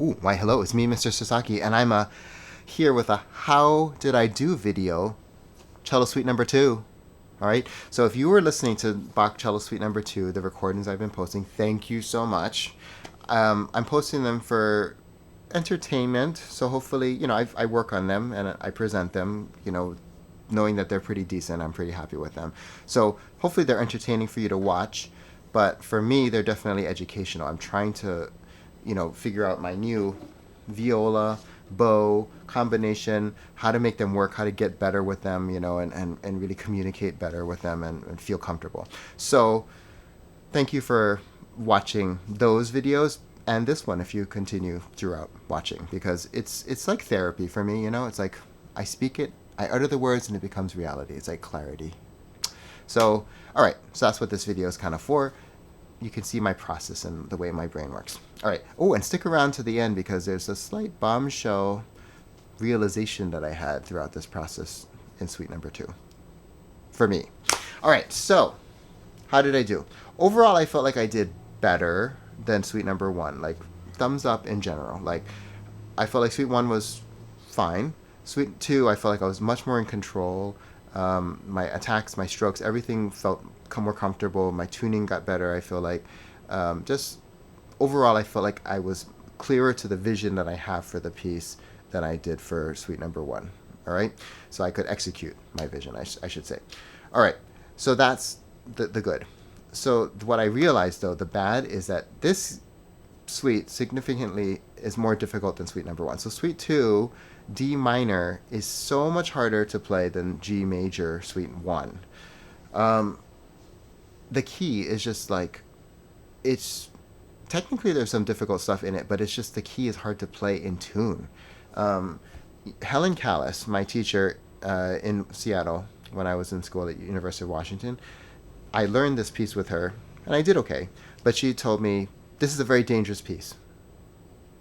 Ooh, why hello, it's me, MrSasaki, and I'm here with a How Did I Do video, Cello Suite number 2. All right, so if you were listening to Bach Cello Suite number 2, the recordings I've been posting, thank you so much. I'm posting them for entertainment, so hopefully, I work on them and I present them, knowing that they're pretty decent. I'm pretty happy with them. So hopefully they're entertaining for you to watch, but for me, they're definitely educational. I'm trying to, figure out my new viola, bow combination, how to make them work, how to get better with them, and really communicate better with them and feel comfortable. So thank you for watching those videos and this one if you continue throughout watching, because it's like therapy for me. It's like I speak it, I utter the words, and it becomes reality. It's like clarity. So all right, so that's what this video is kind of for. You can see my process and the way my brain works. All right. Oh, and stick around to the end because there's a slight bombshell realization that I had throughout this process in suite number 2 for me. All right. So how did I do? Overall, I felt like I did better than suite number 1. Like thumbs up in general. Like I felt like suite 1 was fine. Suite 2, I felt like I was much more in control. My attacks, my strokes, everything felt more comfortable. My tuning got better. I feel like just overall, I felt like I was clearer to the vision that I have for the piece than I did for suite number 1. All right, so I could execute my vision, I should say. All right, so that's the good. So what I realized, though, the bad is that this suite significantly is more difficult than suite number 1. So suite 2, D minor, is so much harder to play than G major suite 1. The key is just like, it's technically there's some difficult stuff in it, but it's just the key is hard to play in tune. Helen Callis, my teacher in Seattle when I was in school at University of Washington, I learned this piece with her and I did okay, but she told me this is a very dangerous piece.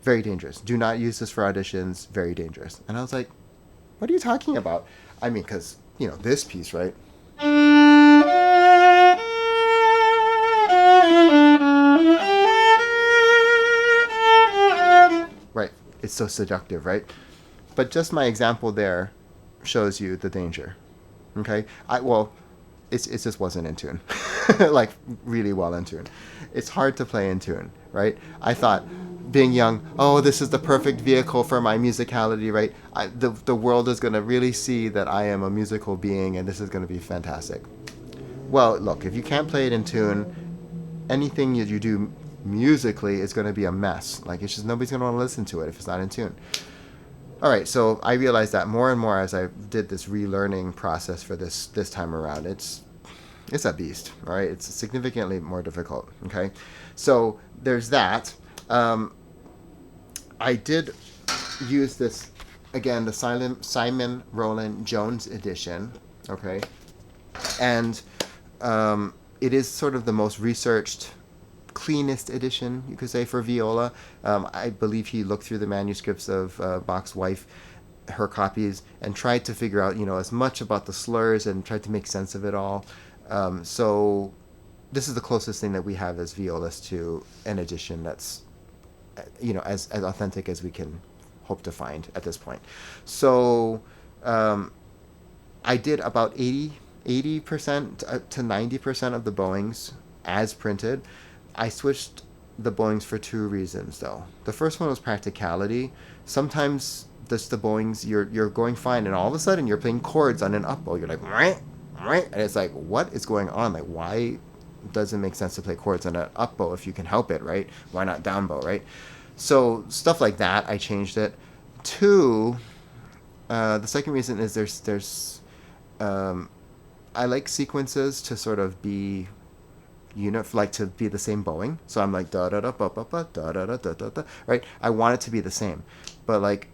Very dangerous. Do not use this for auditions. Very dangerous. And I was like, what are you talking about? I mean, because, this piece, right? Right. It's so seductive, right? But just my example there shows you the danger. Okay? It just wasn't in tune. Like, really well in tune. It's hard to play in tune, right? I thought, being young, this is the perfect vehicle for my musicality, right? The world is going to really see that I am a musical being, and this is going to be fantastic. Well, look, if you can't play it in tune, anything you do musically is going to be a mess. Like, it's just nobody's going to want to listen to it if it's not in tune. All right, so I realized that more and more as I did this relearning process for this time around. It's a beast, all right? It's significantly more difficult, okay? So there's that. I did use this, again, the Simon Rowland Jones edition, okay? And it is sort of the most researched, cleanest edition, you could say, for viola. I believe he looked through the manuscripts of Bach's wife, her copies, and tried to figure out, as much about the slurs and tried to make sense of it all. So this is the closest thing that we have as violists to an edition that's, as authentic as we can hope to find at this point. So I did about 80% to 90% of the bowings as printed. I switched the bowings for 2 reasons, though. The first one was practicality. Sometimes the bowings, you're going fine, and all of a sudden you're playing chords on an up bow. You're like, and it's like, what is going on? Like, why doesn't make sense to play chords on an up bow if you can help it, right? Why not down bow, right? So stuff like that, I changed it. 2, the second reason is there's I like sequences to sort of be like to be the same bowing. So I'm like da da da ba ba ba da da da da da da, right? I want it to be the same, but like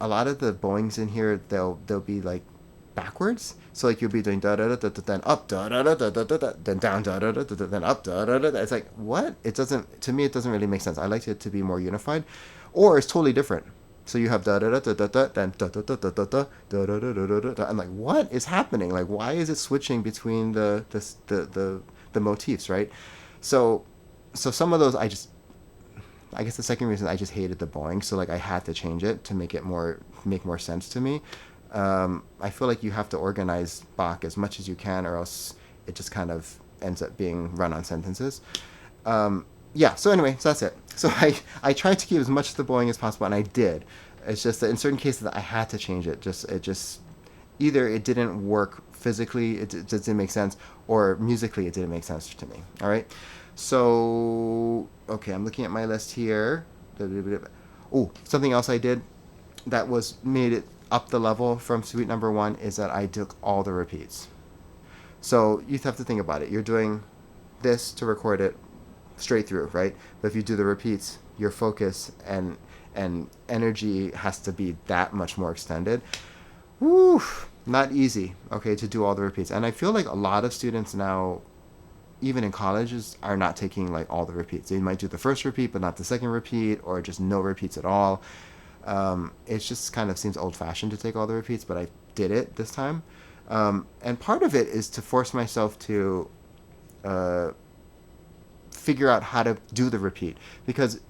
a lot of the bowings in here, they'll be like backwards. So like you'll be doing da da da da da, then up da da da da da da, then down da da da da, then up da da da. It's like, what? It doesn't, to me, it doesn't really make sense. I like it to be more unified, or it's totally different. So you have da da da da da da, then da da da da da da da da da da da da. I'm like, what is happening? Like, why is it switching between the motifs, right? So some of those I just I guess the second reason, I just hated the bowing, so like I had to change it to make more sense to me. I feel like you have to organize Bach as much as you can, or else it just kind of ends up being run on sentences. Yeah, so anyway, so that's it. So I tried to keep as much of the bowing as possible, and I did. It's just that in certain cases I had to change it. It just either it didn't work physically, it just didn't make sense, or musically it didn't make sense to me. All right. So okay, I'm looking at my list here. Oh, something else I did that was made it up the level from suite number 1 is that I took all the repeats. So you have to think about it. You're doing this to record it straight through, right? But if you do the repeats, your focus and energy has to be that much more extended. Woo, not easy, okay, to do all the repeats. And I feel like a lot of students now, even in colleges, are not taking like all the repeats. They might do the first repeat, but not the second repeat, or just no repeats at all. It just kind of seems old-fashioned to take all the repeats, but I did it this time. And part of it is to force myself to figure out how to do the repeat, because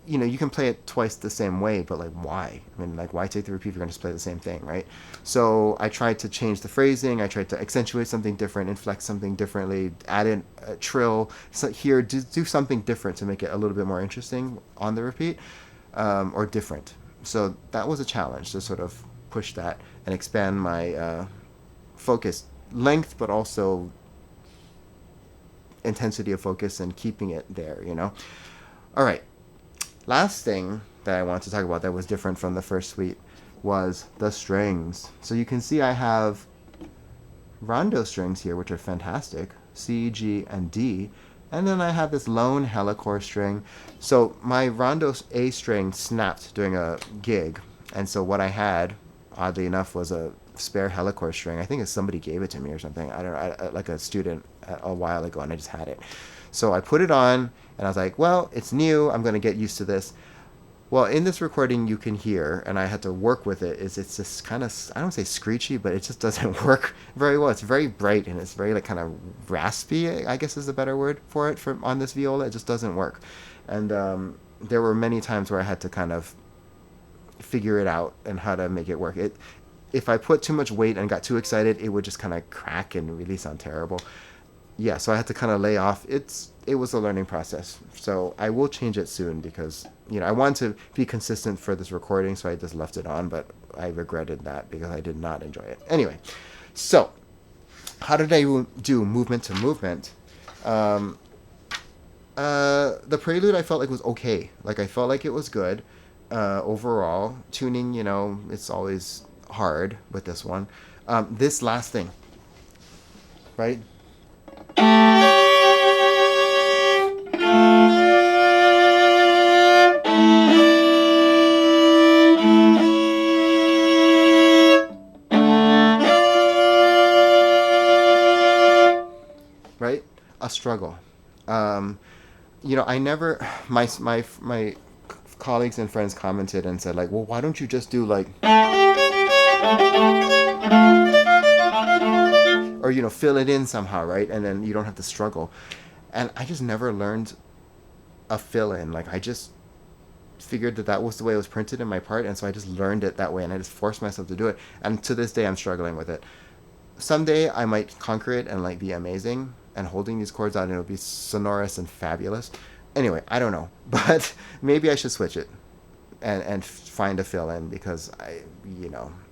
you can play it twice the same way, but like why? I mean, like why take the repeat if you're going to just play the same thing, right? So I tried to change the phrasing. I tried to accentuate something different, inflect something differently, add in a trill here, do something different to make it a little bit more interesting on the repeat, or different. So that was a challenge to sort of push that and expand my focus length, but also intensity of focus and keeping it there, All right. Last thing that I want to talk about that was different from the first suite was the strings. So you can see I have rondo strings here, which are fantastic, C, G, and D. And then I have this lone helichord string. So my rondo A string snapped during a gig. And so what I had, oddly enough, was a spare helichord string. I think somebody gave it to me or something. I don't know, like a student a while ago, and I just had it. So I put it on, and I was like, well, it's new. I'm going to get used to this. Well, in this recording, you can hear, and I had to work with it, it's just kind of, I don't say screechy, but it just doesn't work very well. It's very bright, and it's very like kind of raspy, I guess is a better word for it on this viola. It just doesn't work. And there were many times where I had to kind of figure it out and how to make it work. If I put too much weight and got too excited, it would just kind of crack and really sound terrible. Yeah, so I had to kind of lay off. It was a learning process. So I will change it soon because, I want to be consistent for this recording, so I just left it on, but I regretted that because I did not enjoy it. Anyway, so how did I do movement to movement? The prelude I felt like was okay. Like I felt like it was good overall. Tuning, it's always hard with this one. This last thing, right? Right? A struggle. I never, my colleagues and friends commented and said like, well, why don't you just do like, or fill it in somehow, right? And then you don't have to struggle. And I just never learned a fill in. Like I just figured that was the way it was printed in my part, and so I just learned it that way, and I just forced myself to do it. And to this day, I'm struggling with it. Someday I might conquer it and like be amazing and holding these chords out, and it'll be sonorous and fabulous. Anyway, I don't know, but maybe I should switch it and find a fill in, because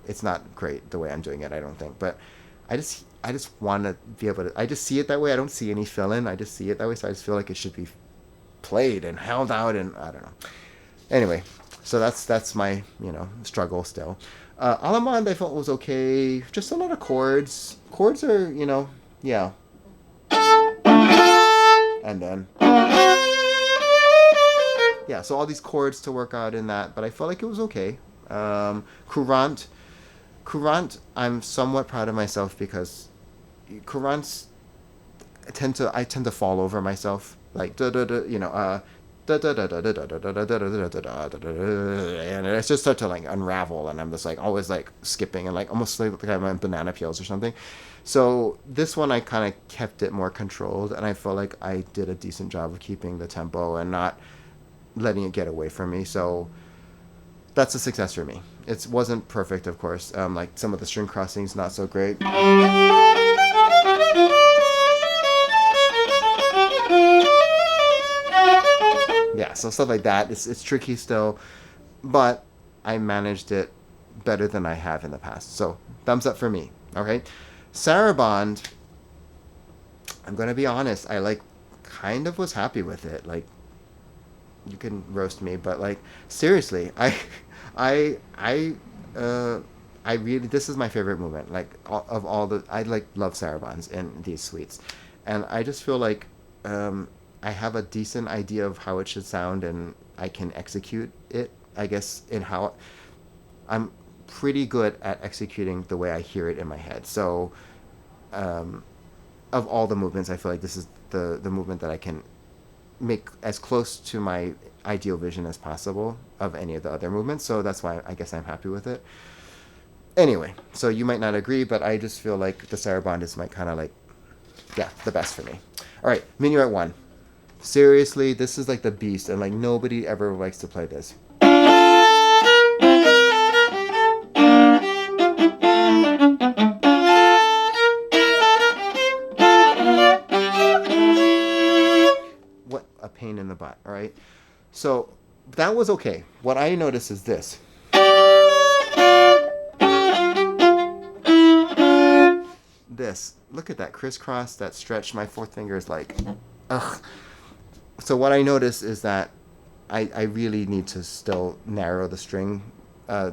it's not great the way I'm doing it, I don't think. But I just want to be able to. I just see it that way. I don't see any fill in. I just see it that way. So I just feel like it should be played and held out, and I don't know. Anyway, so that's my struggle still. Allemande I felt was okay. Just a lot of chords. Chords are yeah. And then yeah, so all these chords to work out in that, but I felt like it was okay. Courant, I'm somewhat proud of myself because courants I tend to fall over myself, like and I just start to like unravel, and I'm just like always like skipping and like almost like I'm on banana peels or something. So this one I kind of kept it more controlled, and I felt like I did a decent job of keeping the tempo and not letting it get away from me. So that's a success for me. It wasn't perfect, of course. Like some of the string crossings, not so great. Yeah, so stuff like that. It's tricky still, but I managed it better than I have in the past. So thumbs up for me. Okay, Saraband. I'm gonna be honest. I like kind of was happy with it. Like, you can roast me, but like seriously, I, I, uh, I really, this is my favorite movement. Like of all the, I like love sarabands in these suites, and I just feel like I have a decent idea of how it should sound, and I can execute it. I guess in how I'm pretty good at executing the way I hear it in my head. So of all the movements, I feel like this is the movement that I can make as close to my ideal vision as possible of any of the other movements. So that's why I guess I'm happy with it. Anyway, so you might not agree, but I just feel like the saraband is my kind of like, yeah, the best for me. All right, Minuet 1. Seriously, this is like the beast, and like nobody ever likes to play this. What a pain in the butt, all right? So that was okay. What I noticed is this. This. Look at that crisscross, that stretch. My fourth finger is like, ugh. So what I noticed is that I really need to still narrow the string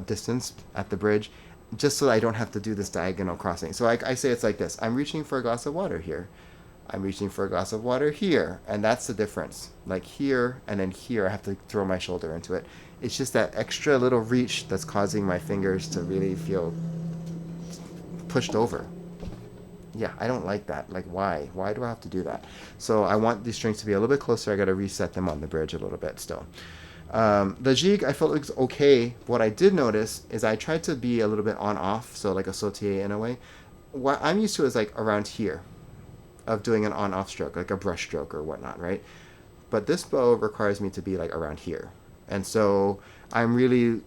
distance at the bridge, just so I don't have to do this diagonal crossing. So I say it's like this. I'm reaching for a glass of water here. I'm reaching for a glass of water here. And that's the difference. Like here and then here, I have to throw my shoulder into it. It's just that extra little reach that's causing my fingers to really feel pushed over. Yeah, I don't like that. Like, why? Why do I have to do that? So I want these strings to be a little bit closer. I got to reset them on the bridge a little bit still. The jig, I felt it was okay. What I did notice is I tried to be a little bit on-off, so like a sautier in a way. What I'm used to is like around here, of doing an on-off stroke, like a brush stroke or whatnot, right? But this bow requires me to be like around here. And so I'm really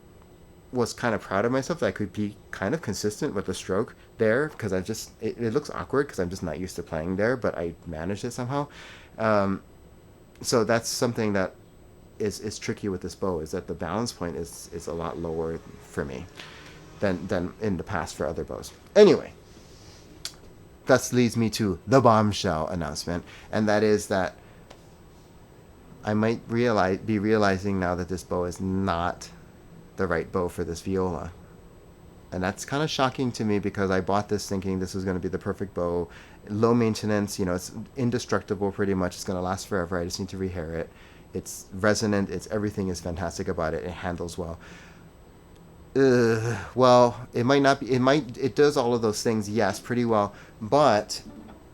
was kind of proud of myself that I could be kind of consistent with the stroke there, because I just it looks awkward because I'm just not used to playing there, but I managed it somehow. So that's something that is tricky with this bow, is that the balance point is a lot lower for me than in the past for other bows. Anyway, that leads me to the bombshell announcement, and that is that I might be realizing now that this bow is not the right bow for this viola. And that's kind of shocking to me, because I bought this thinking this was going to be the perfect bow. Low maintenance, it's indestructible pretty much. It's going to last forever. I just need to rehair it. It's resonant. Everything is fantastic about it. It handles well. Well, it might not be. It does all of those things, yes, pretty well. But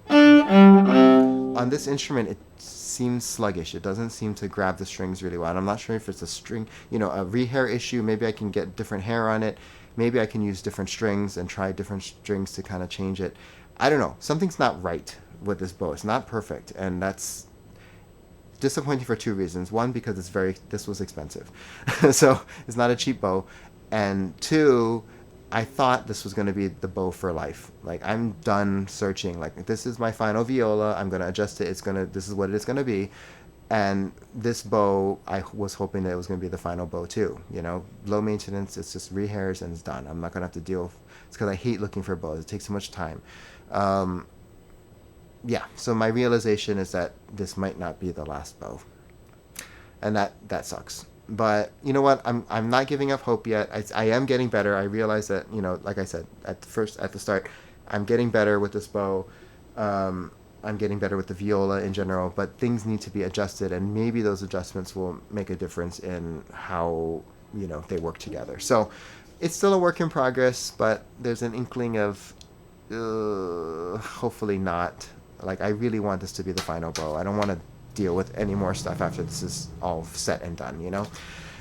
on this instrument, it seems sluggish. It doesn't seem to grab the strings really well. And I'm not sure if it's a string, a rehair issue. Maybe I can get different hair on it. Maybe I can use different strings and try different strings to kind of change it. I don't know. Something's not right with this bow. It's not perfect. And that's disappointing for two reasons. One, because this was expensive. So it's not a cheap bow. And two, I thought this was going to be the bow for life. Like, I'm done searching. Like, this is my final viola. I'm going to adjust it. This is what it's going to be. And this bow, I was hoping that it was going to be the final bow too. Low maintenance. It's just rehairs and it's done. I'm not going to have to deal with, it's because I hate looking for bows. It takes so much time. Yeah. So my realization is that this might not be the last bow. And that sucks. But you know what? I'm not giving up hope yet. I am getting better. I realize that, like I said at the start, I'm getting better with this bow. I'm getting better with the viola in general, but things need to be adjusted, and maybe those adjustments will make a difference in how they work together. So it's still a work in progress, but there's an inkling of hopefully not. Like, I really want this to be the final bow. I don't want to deal with any more stuff after this is all set and done,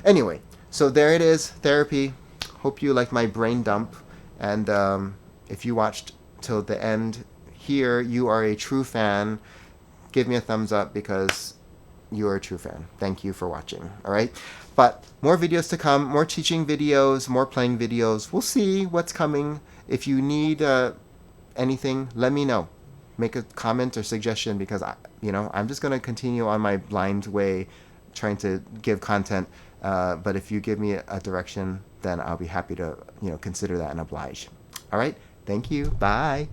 Anyway, so there it is, therapy. Hope you liked my brain dump, and if you watched till the end here, you are a true fan. Give me a thumbs up, because you're a true fan. Thank you for watching. All right, but more videos to come, more teaching videos, more playing videos. We'll see what's coming. If you need anything, let me know. Make a comment or suggestion, because I'm just gonna continue on my blind way, trying to give content. But if you give me a direction, then I'll be happy to consider that and oblige. All right. Thank you. Bye.